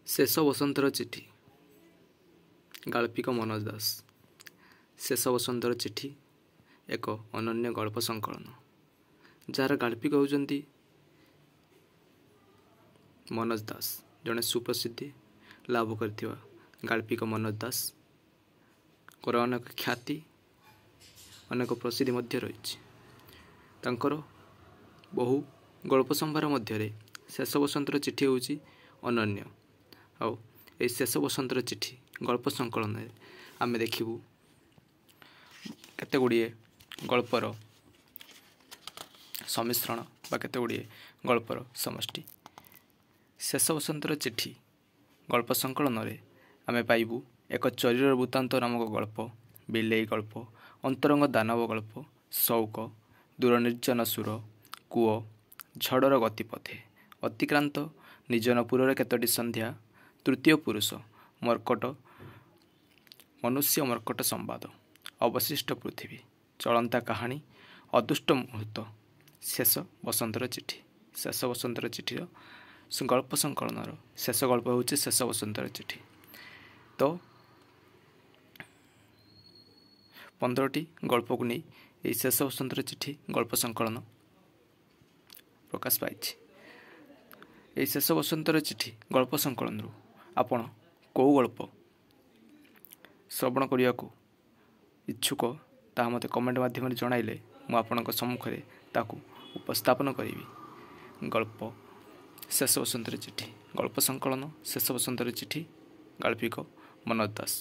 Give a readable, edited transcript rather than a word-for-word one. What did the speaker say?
ଶେଷ ବସନ୍ତର ଚିଠି ଗାଳ୍ପିକ ମନୋଜ ଦାସ। ଶେଷ ବସନ୍ତର ଚିଠି ଏକ ଅନନ୍ୟ ଗଳ୍ପ ସଂକଳନ ଯାହାର ଗାଳ୍ପିକ ହେଉଛନ୍ତି ମନୋଜ ଦାସ, ଜଣେ ସୁପ୍ରସିଦ୍ଧି ଲାଭ କରିଥିବା ଗାଳ୍ପିକ ମନୋଜ ଦାସଙ୍କର ଅନେକ ଖ୍ୟାତି ଅନେକ ପ୍ରସିଦ୍ଧି ମଧ୍ୟ ରହିଛି। ତାଙ୍କର ବହୁ ଗଳ୍ପ ସମ୍ଭାର ମଧ୍ୟରେ ଶେଷ ବସନ୍ତର ଚିଠି ହେଉଛି ଅନନ୍ୟ। ଆଉ ଏହି ଶେଷ ବସନ୍ତର ଚିଠି ଗଳ୍ପ ସଂକଳନରେ ଆମେ ଦେଖିବୁ କେତେ ଗୁଡ଼ିଏ ଗଳ୍ପର ସମ୍ମିଶ୍ରଣ ବା କେତେ ଗୁଡ଼ିଏ ଗଳ୍ପର ସମଷ୍ଟି। ଶେଷ ବସନ୍ତର ଚିଠି ଗଳ୍ପ ସଂକଳନରେ ଆମେ ପାଇବୁ ଏକ ଚରୀର ବୃତ୍ତାନ୍ତ ନାମକ ଗଳ୍ପ, ବିଲେଇ ଗଳ୍ପ, ଅନ୍ତରଙ୍ଗ ଦାନବ ଗଳ୍ପ, ସଉକ, ଦୂର ନିର୍ଜନ ସୁର, କୂଅ, ଝଡ଼ର ଗତିପଥେ, ଅତିକ୍ରାନ୍ତ, ନିଜନପୁରରେ କେତୋଟି ସନ୍ଧ୍ୟା, ତୃତୀୟ ପୁରୁଷ, ମର୍କଟ, ମନୁଷ୍ୟ ମର୍କଟ ସମ୍ବାଦ, ଅବଶିଷ୍ଟ ପୃଥିବୀ, ଚଳନ୍ତା କାହାଣୀ, ଅଦୃଷ୍ଟ ମୁହୂର୍ତ୍ତ, ଶେଷ ବସନ୍ତର ଚିଠି। ଶେଷ ବସନ୍ତର ଚିଠିର ଗଳ୍ପ ସଂକଳନର ଶେଷ ଗଳ୍ପ ହେଉଛି ଶେଷ ବସନ୍ତର ଚିଠି। ତ 15ଟି ଗଳ୍ପକୁ ନେଇ ଏହି ଶେଷ ବସନ୍ତର ଚିଠି ଗଳ୍ପ ସଂକଳନ ପ୍ରକାଶ ପାଇଛି। ଏହି ଶେଷ ବସନ୍ତର ଚିଠି ଗଳ୍ପ ସଂକଳନରୁ ଆପଣ କେଉଁ ଗଳ୍ପ ଶ୍ରବଣ କରିବାକୁ ଇଚ୍ଛୁକ ତାହା ମୋତେ କମେଣ୍ଟ ମାଧ୍ୟମରେ ଜଣାଇଲେ ମୁଁ ଆପଣଙ୍କ ସମ୍ମୁଖରେ ତାକୁ ଉପସ୍ଥାପନ କରିବି। ଗଳ୍ପ ଶେଷ ବସନ୍ତର ଚିଠି ଗଳ୍ପ ସଂକଳନ ଶେଷ ବସନ୍ତର ଚିଠି ଗାଳ୍ପିକ ମନୋଜ ଦାସ।